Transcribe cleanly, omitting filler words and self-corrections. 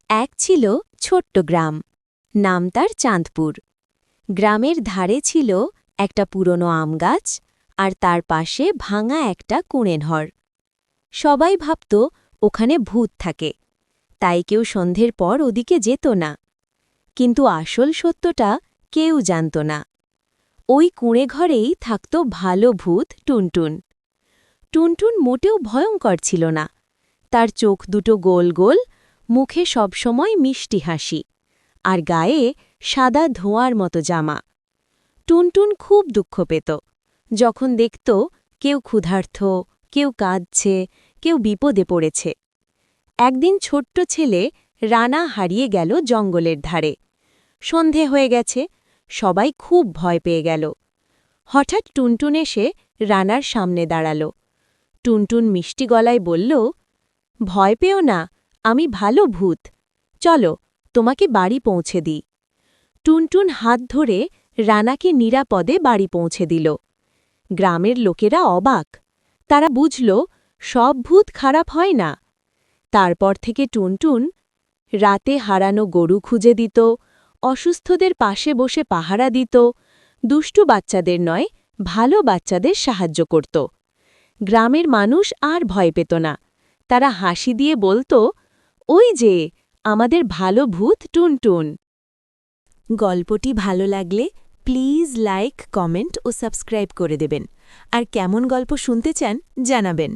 এক ছিল ছোট্ট গ্রাম, নাম তার চাঁদপুর। গ্রামের ধারে ছিল একটা পুরনো আমগাছ, আর তার পাশে ভাঙা একটা কুঁড়েঘর। সবাই ভাবত ওখানে ভূত থাকে, তাই কেউ সন্ধ্যের পর ওদিকে যেত না। কিন্তু আসল সত্যটা কেউ জানত না। ওই কুঁড়েঘরেই থাকত ভালো ভূত টুনটুন। টুনটুন মোটেও ভয়ঙ্কর ছিল না। তার চোখ দুটো গোল গোল, মুখে সবসময় মিষ্টি হাসি, আর গায়ে সাদা ধোঁয়ার মতো জামা। টুনটুন খুব দুঃখ পেত যখন দেখত কেউ ক্ষুধার্ত, কেউ কাঁদছে, কেউ বিপদে পড়েছে। একদিন ছোট্ট ছেলে রানা হারিয়ে গেল জঙ্গলের ধারে। সন্ধে হয়ে গেছে, সবাই খুব ভয় পেয়ে গেল। হঠাৎ টুনটুন এসে রানার সামনে দাঁড়াল। টুনটুন মিষ্টি গলায় বলল, ভয় পেও না, আমি ভালো ভূত। চলো, তোমাকে বাড়ি পৌঁছে দিই। টুনটুন হাত ধরে রানাকে নিরাপদে বাড়ি পৌঁছে দিল। গ্রামের লোকেরা অবাক। তারা বুঝল সব ভূত খারাপ হয় না। তারপর থেকে টুনটুন রাতে হারানো গরু খুঁজে দিত, অসুস্থদের পাশে বসে পাহারা দিত, দুষ্টু বাচ্চাদের নয়, ভালো বাচ্চাদের সাহায্য করত। গ্রামের মানুষ আর ভয় পেত না। তারা হাসি দিয়ে বলত, ওই যে আমাদের ভালো ভূত টুনটুন। গল্পটি ভালো লাগলে প্লিজ লাইক, কমেন্ট ও সাবস্ক্রাইব করে দেবেন। আর কেমন গল্প শুনতে চান জানাবেন।